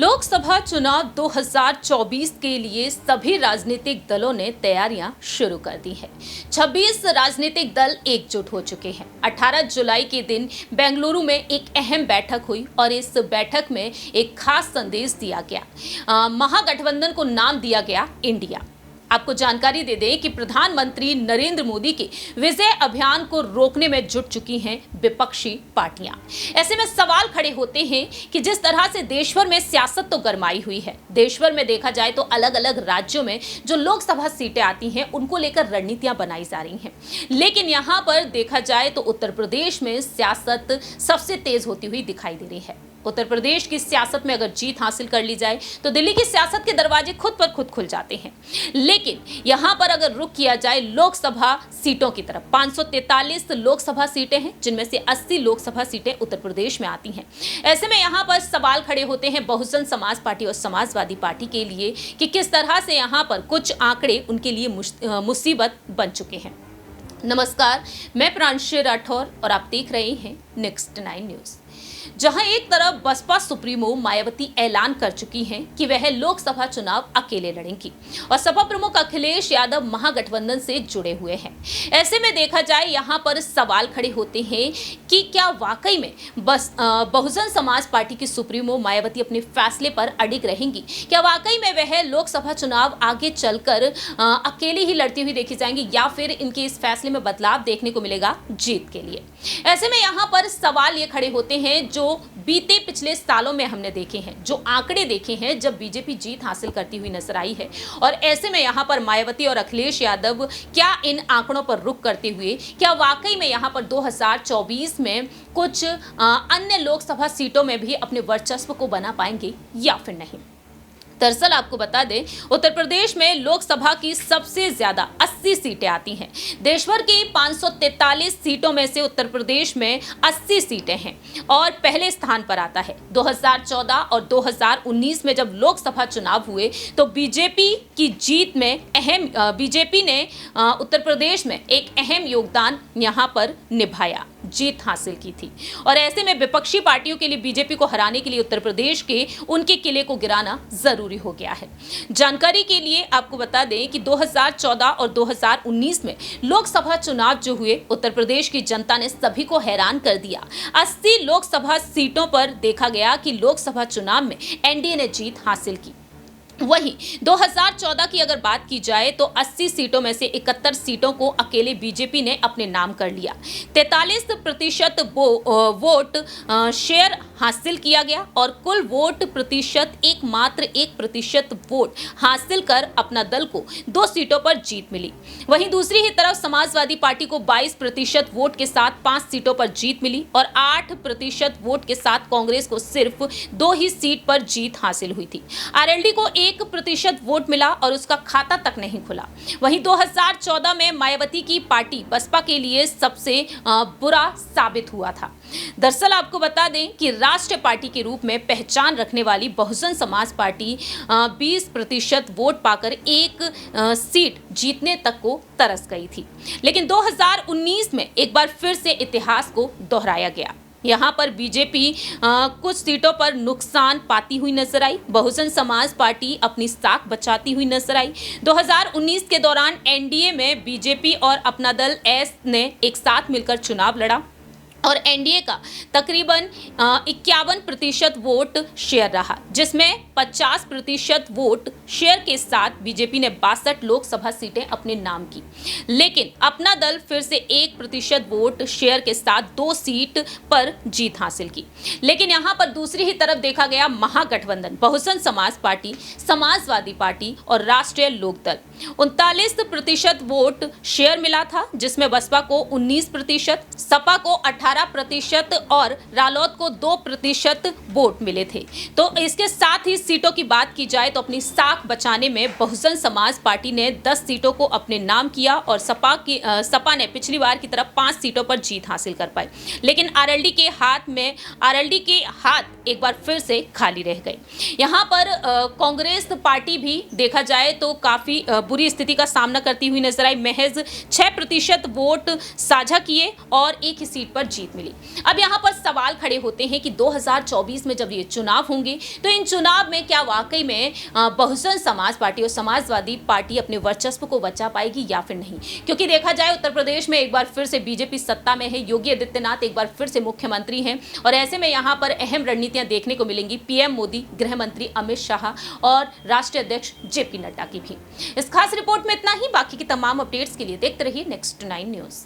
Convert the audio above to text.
लोकसभा चुनाव 2024 के लिए सभी राजनीतिक दलों ने तैयारियां शुरू कर दी है। 26 राजनीतिक दल एकजुट हो चुके हैं। 18 जुलाई के दिन बेंगलुरु में एक अहम बैठक हुई और इस बैठक में एक खास संदेश दिया गया। महागठबंधन को नाम दिया गया इंडिया। आपको जानकारी दे दें कि प्रधानमंत्री नरेंद्र मोदी के विजय अभियान को रोकने में जुट चुकी हैं विपक्षी पार्टियां। ऐसे में सवाल खड़े होते हैं कि जिस तरह से देश भर में सियासत तो गरमाई हुई है, देश भर में देखा जाए तो अलग अलग राज्यों में जो लोकसभा सीटें आती हैं उनको लेकर रणनीतियां बनाई जा रही हैं, लेकिन यहां पर देखा जाए तो उत्तर प्रदेश में सियासत सबसे तेज होती हुई दिखाई दे रही है। उत्तर प्रदेश की सियासत में अगर जीत हासिल कर ली जाए तो दिल्ली की सियासत के दरवाजे खुद पर खुद खुल जाते हैं। लेकिन यहां पर अगर रुख किया जाए लोकसभा सीटों की तरफ, 543 लोकसभा सीटें हैं जिनमें से 80 लोकसभा सीटें उत्तर प्रदेश में आती हैं। ऐसे में यहां पर सवाल खड़े होते हैं बहुजन समाज पार्टी और समाजवादी पार्टी के लिए कि किस तरह से यहां पर कुछ आंकड़े उनके लिए मुसीबत बन चुके हैं। नमस्कार, मैं प्रांशु राठौर और आप देख रहे हैं नेक्स्ट 9 न्यूज। जहां एक तरफ बसपा सुप्रीमो मायावती ऐलान कर चुकी हैं कि वह लोकसभा चुनाव अकेले लड़ेंगी और सपा प्रमुख अखिलेश यादव महागठबंधन से जुड़े हुए हैं। ऐसे में देखा जाए यहां पर सवाल खड़े होते हैं कि क्या वाकई में बहुजन समाज पार्टी की सुप्रीमो मायावती अपने फैसले पर अडिग रहेंगी? क्या वाकई में वह लोकसभा चुनाव आगे चलकर अकेले ही लड़ती हुई देखी जाएंगी या फिर इनके इस फैसले में बदलाव देखने को मिलेगा जीत के लिए? ऐसे में यहां पर सवाल ये खड़े होते हैं जो बीते पिछले सालों में हमने देखे हैं, जो आंकड़े देखे हैं जब बीजेपी जीत हासिल करती हुई नजर आई है, और ऐसे में यहां पर मायावती और अखिलेश यादव क्या इन आंकड़ों पर रुख करते हुए क्या वाकई में यहां पर 2024 में कुछ अन्य लोकसभा सीटों में भी अपने वर्चस्व को बना पाएंगे या फिर नहीं? दरअसल आपको बता दें, उत्तर प्रदेश में लोकसभा की सबसे ज्यादा 80 सीटें आती हैं। देश भर की 543 सीटों में से उत्तर प्रदेश में 80 सीटें हैं और पहले स्थान पर आता है। 2014 और 2019 में जब लोकसभा चुनाव हुए तो बीजेपी की जीत में बीजेपी ने उत्तर प्रदेश में एक अहम योगदान यहां पर निभाया, जीत हासिल की थी। और ऐसे में विपक्षी पार्टियों के लिए बीजेपी को हराने के लिए उत्तर प्रदेश के उनके किले को गिराना जरूरी हो गया है। जानकारी के लिए आपको बता दें कि 2014 और 2019 में लोकसभा चुनाव जो हुए, उत्तर प्रदेश की जनता ने सभी को हैरान कर दिया। 80 लोकसभा सीटों पर देखा गया कि लोकसभा चुनाव में एनडीए ने जीत हासिल की। वहीं 2014 की अगर बात की जाए तो 80 सीटों में से 71 सीटों को अकेले बीजेपी ने अपने नाम कर लिया। 43% वोट शेयर हासिल किया गया और कुल वोट प्रतिशत एकमात्र 1% वोट हासिल कर अपना दल को 2 सीटों पर जीत मिली। वहीं दूसरी ही तरफ समाजवादी पार्टी को 22% वोट के साथ 5 सीटों पर जीत मिली और 8% वोट के साथ कांग्रेस को सिर्फ 2 ही सीट पर जीत हासिल हुई थी। आरएलडी को 1% वोट मिला और उसका खाता तक नहीं खुला। वहीं 2014 में मायावती की पार्टी बसपा के लिए सबसे बुरा साबित हुआ था। दरअसल आपको बता दें कि राष्ट्रीय पार्टी के रूप में पहचान रखने वाली बहुजन समाज पार्टी 20% वोट पाकर एक सीट जीतने तक को तरस गई थी। लेकिन 2019 में एक बार फिर से इतिहास को दोहराया गया। यहाँ पर बीजेपी कुछ सीटों पर नुकसान पाती हुई नजर आई। बहुजन समाज पार्टी अपनी साख बचाती हुई नजर आई। 2019 के दौरान एनडीए में बीजेपी और अपना दल एस ने एक साथ मिलकर चुनाव लड़ा और एनडीए का तकरीबन 51% वोट शेयर रहा, जिसमें 50% वोट शेयर के साथ बीजेपी ने 62 लोकसभा सीटें अपने नाम की। लेकिन अपना दल फिर से 1% वोट शेयर के साथ 2 सीट पर जीत हासिल की। लेकिन यहां पर दूसरी ही तरफ देखा गया महागठबंधन, बहुजन समाज पार्टी, समाजवादी पार्टी और राष्ट्रीय लोकदल, 39% वोट शेयर मिला था, जिसमें बसपा को 19%, सपा को 18% और रालोद को 2% वोट मिले थे। तो इसके साथ ही सीटों की बात की जाए तो अपनी साख बचाने में बहुजन समाज पार्टी ने 10 सीटों को अपने नाम किया और सपा ने पिछली बार की तरफ 5 सीटों पर जीत हासिल कर पाई। लेकिन आरएलडी के हाथ एक बार फिर से खाली रह गए। यहाँ पर कांग्रेस पार्टी भी देखा जाए तो काफी बुरी स्थिति का सामना करती हुई नजर आई। महज 6% वोट साझा किए और एक ही सीट पर जीत जीत मिली। अब यहाँ पर सवाल खड़े होते हैं कि 2024 में जब ये चुनाव होंगे तो इन चुनाव में क्या वाकई में बहुजन समाज पार्टी और समाजवादी पार्टी अपने वर्चस्व को बचा पाएगी या फिर नहीं, क्योंकि देखा जाए उत्तर प्रदेश में एक बार फिर से बीजेपी सत्ता में है, योगी आदित्यनाथ एक बार फिर से मुख्यमंत्री हैं और ऐसे में यहाँ पर अहम रणनीतियां देखने को मिलेंगी पीएम मोदी, गृह मंत्री अमित शाह और राष्ट्रीय अध्यक्ष जेपी नड्डा की भी। इस खास रिपोर्ट में इतना ही। बाकी की तमाम अपडेट्स के लिए देखते रहिए नेक्स्ट 9 न्यूज।